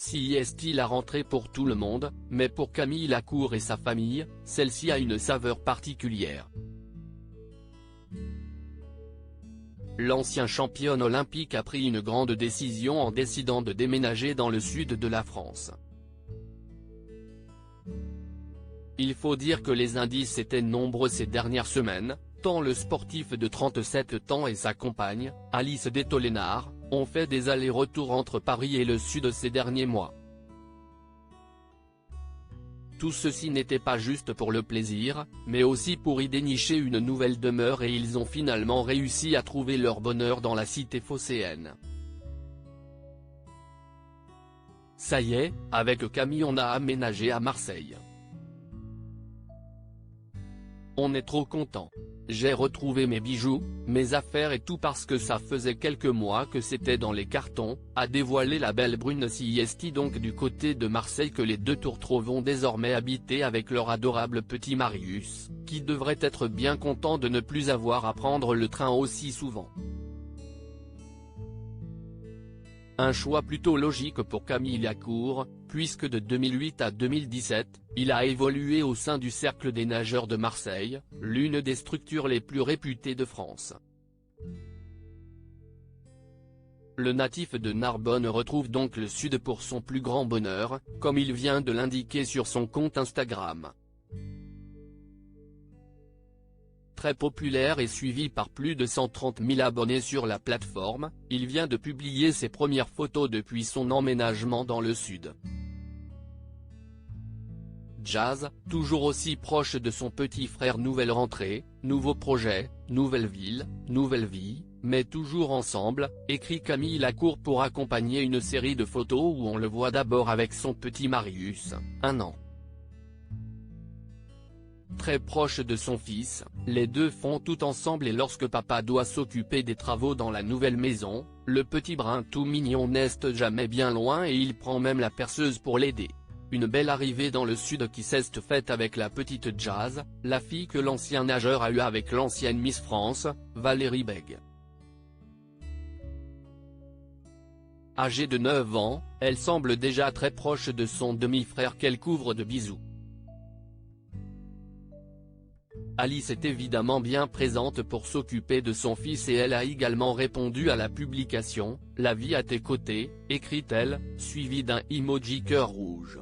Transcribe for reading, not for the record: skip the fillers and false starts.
si est-il la rentrée pour tout le monde, mais pour Camille Lacourt et sa famille, celle-ci a une saveur particulière. L'ancien championne olympique a pris une grande décision en décidant de déménager dans le sud de la France. Il faut dire que les indices étaient nombreux ces dernières semaines, tant le sportif de 37 ans et sa compagne, Alice Détolénard, ont fait des allers-retours entre Paris et le sud ces derniers mois. Tout ceci n'était pas juste pour le plaisir, mais aussi pour y dénicher une nouvelle demeure et ils ont finalement réussi à trouver leur bonheur dans la cité phocéenne. Ça y est, avec Camille on a aménagé à Marseille. On est trop content. J'ai retrouvé mes bijoux, mes affaires et tout parce que ça faisait quelques mois que c'était dans les cartons, a dévoilé la belle Brune Siesti donc du côté de Marseille que les deux tourtereaux vont désormais habiter avec leur adorable petit Marius, qui devrait être bien content de ne plus avoir à prendre le train aussi souvent. Un choix plutôt logique pour Camille Lacourt, puisque de 2008 à 2017, il a évolué au sein du Cercle des nageurs de Marseille, l'une des structures les plus réputées de France. Le natif de Narbonne retrouve donc le sud pour son plus grand bonheur, comme il vient de l'indiquer sur son compte Instagram. Très populaire et suivi par plus de 130 000 abonnés sur la plateforme, il vient de publier ses premières photos depuis son emménagement dans le sud. Jazz, toujours aussi proche de son petit frère, nouvelle rentrée, nouveau projet, nouvelle ville, nouvelle vie, mais toujours ensemble, écrit Camille Lacourt pour accompagner une série de photos où on le voit d'abord avec son petit Marius, 1 an. Très proche de son fils, les deux font tout ensemble et lorsque papa doit s'occuper des travaux dans la nouvelle maison, le petit brin tout mignon n'est jamais bien loin et il prend même la perceuse pour l'aider. Une belle arrivée dans le sud qui s'est faite avec la petite Jazz, la fille que l'ancien nageur a eue avec l'ancienne Miss France, Valérie Bègue. Âgée de 9 ans, elle semble déjà très proche de son demi-frère qu'elle couvre de bisous. Alice est évidemment bien présente pour s'occuper de son fils et elle a également répondu à la publication « La vie à tes côtés », écrit-elle, suivie d'un emoji cœur rouge.